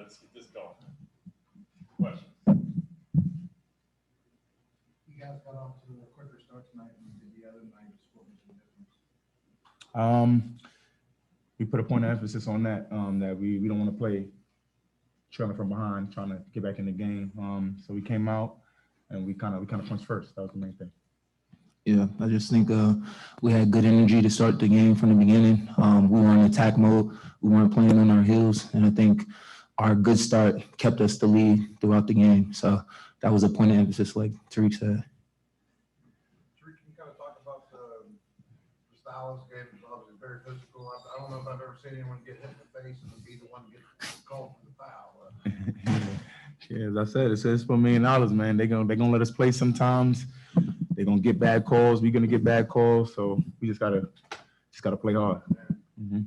let's get this going. Questions? You guys got off to a quicker start tonight than you did the other night. What was the difference? We put a point of emphasis on that, that we don't want to play trailing from behind, trying to get back in the game. So we came out and we kind of punched first. That was the main thing. Yeah, I just think we had good energy to start the game from the beginning. We were in attack mode. We weren't playing on our heels, and I think our good start kept us the lead throughout the game. So that was a point of emphasis, like Tariq said. Tariq, can you kind of talk about the style of this game? It's obviously very physical. I don't know if I've ever seen anyone get hit in the face and be the one to get called for the foul. Yeah, as I said, it's $4 million, man. They're gonna let us play sometimes. They're gonna get bad calls. We're gonna get bad calls. So we just gotta play hard. Mm-hmm.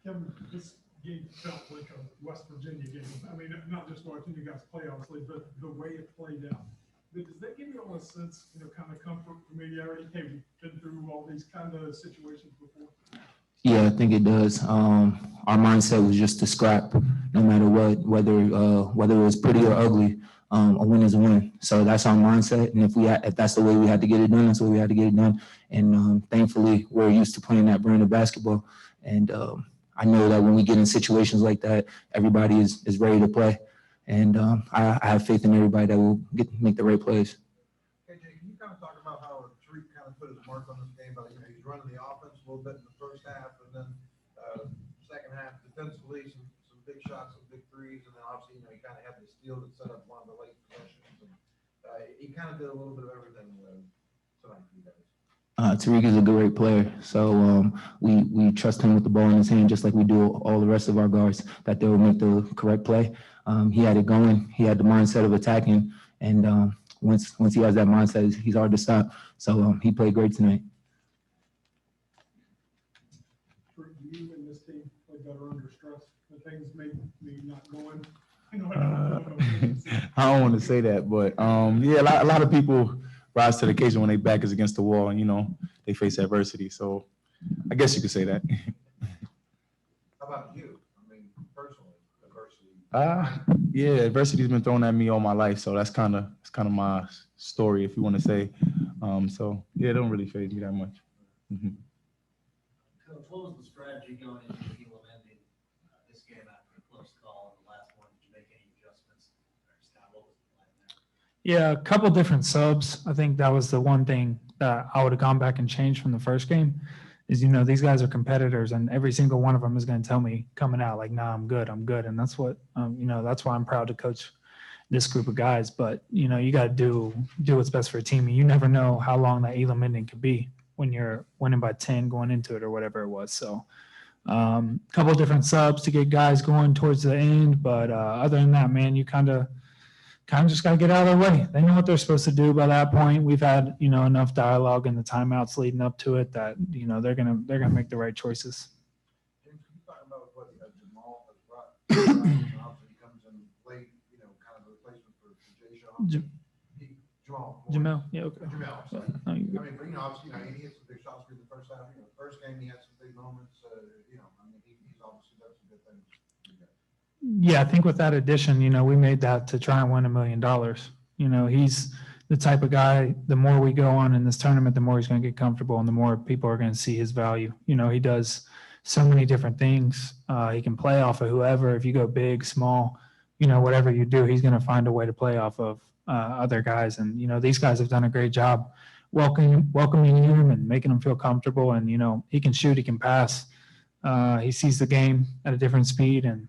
Kevin, this game felt like a West Virginia game. I mean, not just watching you guys play, obviously, but the way it played out. Does that give you all a sense, kind of comfort, familiarity? Hey, we've been through all these kind of situations before. Yeah, I think it does. Our mindset was just to scrap, no matter what, whether it was pretty or ugly. A win is a win. So that's our mindset. And if that's the way we had to get it done, that's the way we had to get it done. And thankfully, we're used to playing that brand of basketball. And I know that when we get in situations like that, everybody is ready to play. And I have faith in everybody that will make the right plays. KJ, can you kind of talk about how Tariq kind of put his mark on this game? But he's running the offense a little bit in the first half, and then second half defensively, some big shots, some big threes, and then obviously he kind of had the steal that set up one of the late possessions. And he kind of did a little bit of everything tonight for you guys. Tariq is a great player, so we trust him with the ball in his hand, just like we do all the rest of our guards, that they will make the correct play. He had it going. He had the mindset of attacking, and once he has that mindset, he's hard to stop. So he played great tonight. Do you and this team play better under stress? The things may not going. I don't want to say that, but yeah, a lot of people rise to the occasion when their back is against the wall and they face adversity. So I guess you could say that. How about you? I mean, personally, adversity. Yeah, adversity's been thrown at me all my life, so that's kind of my story, if you want to say. So yeah, it don't really faze me that much. Mm-hmm. Coach, what was the strategy going into Elam ending this game after a close call in the last one? Did you make any adjustments? What was the plan there? Yeah, a couple different subs. I think that was the one thing that I would have gone back and changed from the first game is, these guys are competitors and every single one of them is going to tell me coming out like, nah, I'm good. And that's what, that's why I'm proud to coach this group of guys. But, you got to do what's best for a team. And you never know how long that Elam ending could be when you're winning by 10 going into it or whatever it was. So a couple of different subs to get guys going towards the end. But other than that, man, you kind of just got to get out of their way. They know what they're supposed to do by that point. We've had, enough dialogue in the timeouts leading up to it that, they're gonna make the right choices. James, can you talk about what Jamal has brought? Obviously, he comes in late, kind of a replacement for Jay Shaw. Jamel, yeah, okay. Jamel, sorry. No, I mean, but obviously, he hit some big shots for the first half. First game he had some big moments. He's obviously done some good things. Yeah, I think with that addition, we made that to try and win $1 million. He's the type of guy, the more we go on in this tournament, the more he's going to get comfortable and the more people are going to see his value. He does so many different things. He can play off of whoever. If you go big, small, whatever you do, he's going to find a way to play off of other guys. And, these guys have done a great job welcoming him and making him feel comfortable. And, he can shoot, he can pass. He sees the game at a different speed, and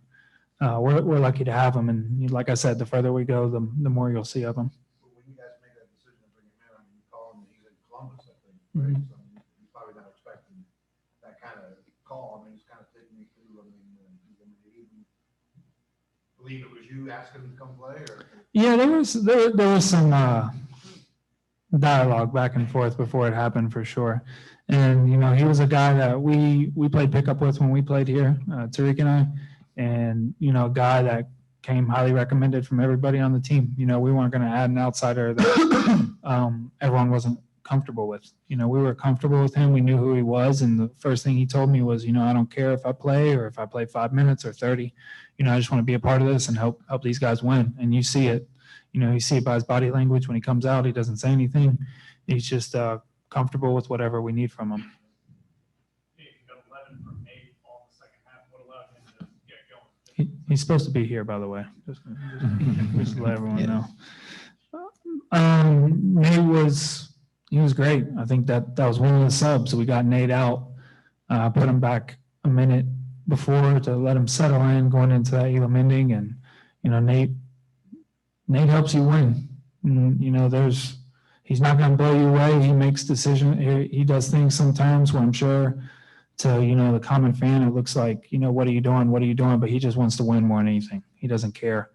we're lucky to have him. And like I said, the further we go, the more you'll see of him. When you guys make that decision to bring him in, you call him, he's in Columbus, I think, right? Mm-hmm. So you're probably not expecting that kind of call. It's kind of taking me through. Did you even believe it was you asking him to come play? Or? Yeah, there was some dialogue back and forth before it happened for sure. And, he was a guy that we played pickup with when we played here, Tariq and I, and, a guy that came highly recommended from everybody on the team. We weren't going to add an outsider that everyone wasn't comfortable with. You know, we were comfortable with him. We knew who he was. And the first thing he told me was, you know, I don't care if I play or if I play 5 minutes or 30. You know, I just want to be a part of this and help these guys win. And you see it. You know, you see it by his body language. When he comes out, he doesn't say anything. He's just comfortable with whatever we need from him. He got 11 from 8 all the second half. What allowed him to get going? He's supposed to be here, by the way. Just to let everyone Yeah. know. He was great. I think that was one of the subs. We got Nate out, put him back a minute before to let him settle in going into that Elam ending. And, you know, Nate helps you win. And, you know, he's not going to blow you away. He makes decisions. He does things sometimes where I'm sure to, you know, the common fan, it looks like, you know, what are you doing? What are you doing? But he just wants to win more than anything. He doesn't care.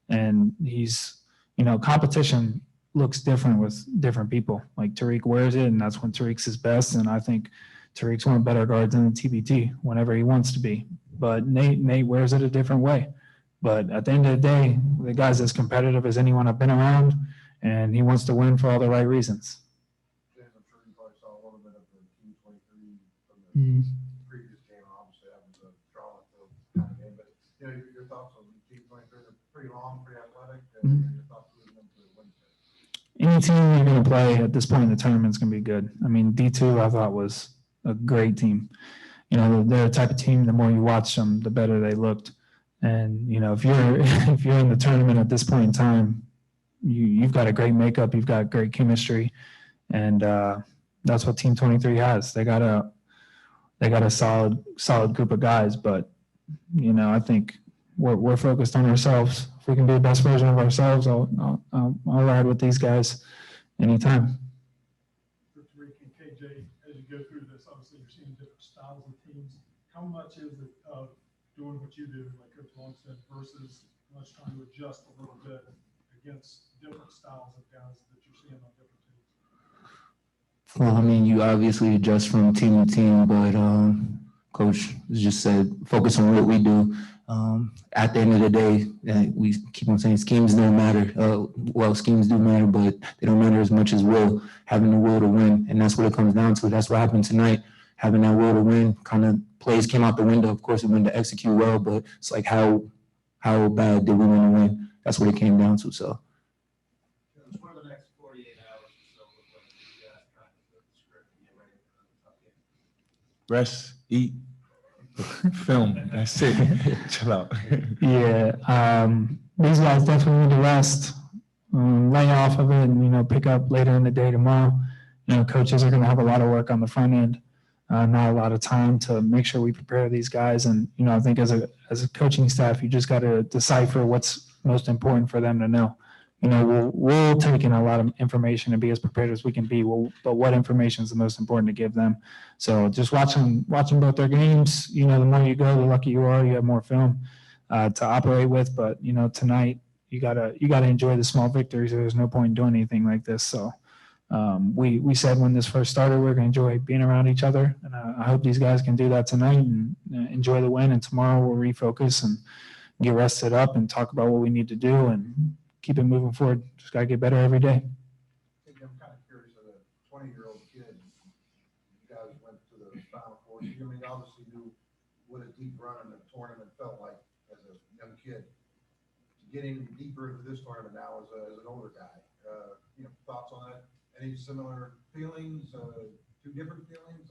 And he's, you know, competition looks different with different people. Like Tariq wears it, and that's when Tariq's his best. And I think Tariq's one of the better guards in the TBT whenever he wants to be. But Nate wears it a different way. But at the end of the day, the guy's as competitive as anyone I've been around, and he wants to win for all the right reasons. James, I'm sure you probably saw a little bit of the Team 23 from the previous game. Obviously, that was a draw kind of game. But, you know, your thoughts on Team 23, they're pretty long, pretty athletic. Your thoughts on them to win today? Any team you're going to play at this point in the tournament is going to be good. I mean, D2 I thought was a great team. You know, they're a type of team, the more you watch them, the better they looked. And, you know, if you're in the tournament at this point in time, you've got a great makeup, you've got great chemistry, and that's what Team 23 has. They got a solid group of guys, but, you know, I think we're focused on ourselves. If we can be the best version of ourselves, I'll ride with these guys anytime. For Tariq and KJ, as you go through this, obviously you're seeing different styles of teams. How much is it of doing what you do, like Coach Long said, versus much trying to adjust a little bit against different styles of guys that you're seeing on different teams? Well, I mean, you obviously adjust from team to team, but Coach just said focus on what we do. At the end of the day, we keep on saying schemes don't matter. Well, schemes do matter, but they don't matter as much as having the will to win. And that's what it comes down to. That's what happened tonight. Having that will to win, kind of plays came out the window. Of course, we wanted to execute well, but it's like how bad did we want to win? That's what it came down to. So. What are the next 48 hours or so look like for you guys trying to flip the script and get ready for the tough game? Rest, eat, film. That's it. Chill out. Yeah, these guys definitely need to rest, lay off of it, and, you know, pick up later in the day tomorrow. You know, coaches are going to have a lot of work on the front end, not a lot of time to make sure we prepare these guys. And, you know, I think as a coaching staff, you just got to decipher what's most important for them to know. You know, we'll take in a lot of information and be as prepared as we can be. But what information is the most important to give them? So just watching both their games. You know, the more you go, the luckier you are. You have more film to operate with. But, you know, tonight you gotta enjoy the small victories. There's no point in doing anything like this. So we said when this first started, we we're going to enjoy being around each other, and I hope these guys can do that tonight and enjoy the win. And tomorrow we'll refocus and get rested up and talk about what we need to do and keep it moving forward. Just got to get better every day. I'm kind of curious, as a 20-year-old kid, you guys went to the Final Four. I mean, obviously knew what a deep run in the tournament felt like as a young kid. Getting deeper into this tournament now as an older guy, you know, thoughts on that? Any similar feelings? Two different feelings?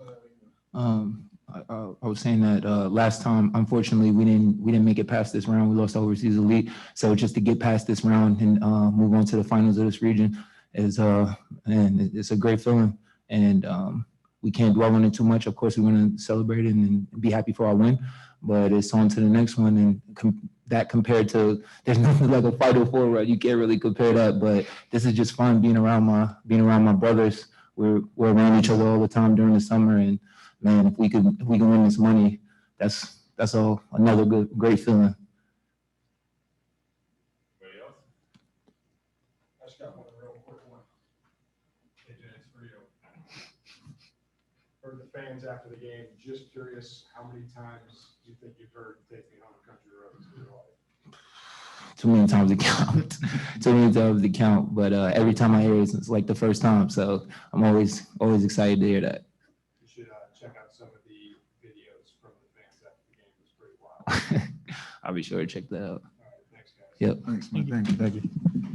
I was saying that last time, unfortunately, we didn't make it past this round. We lost to Overseas Elite. So just to get past this round and move on to the finals of this region is and it's a great feeling. And we can't dwell on it too much. Of course, we're going to celebrate it and be happy for our win. But it's on to the next one. And that compared to, there's nothing like a Final Four, right? You can't really compare that. But this is just fun being around my brothers. We're around each other all the time during the summer. And man, if we can win this money, that's another great feeling. Anybody else? I just got one real quick one. KJ, it's for you. For the fans after the game, just curious how many times you think you've heard "Take Me Home, Country Roads" in your life? too many times to count. Too many times to count. But every time I hear it, it's like the first time. So I'm always excited to hear that. You should check out some of the videos from the fans after the game. It's pretty wild. I'll be sure to check that out. All right, thanks, guys. Yep. Thanks, man. Thank you.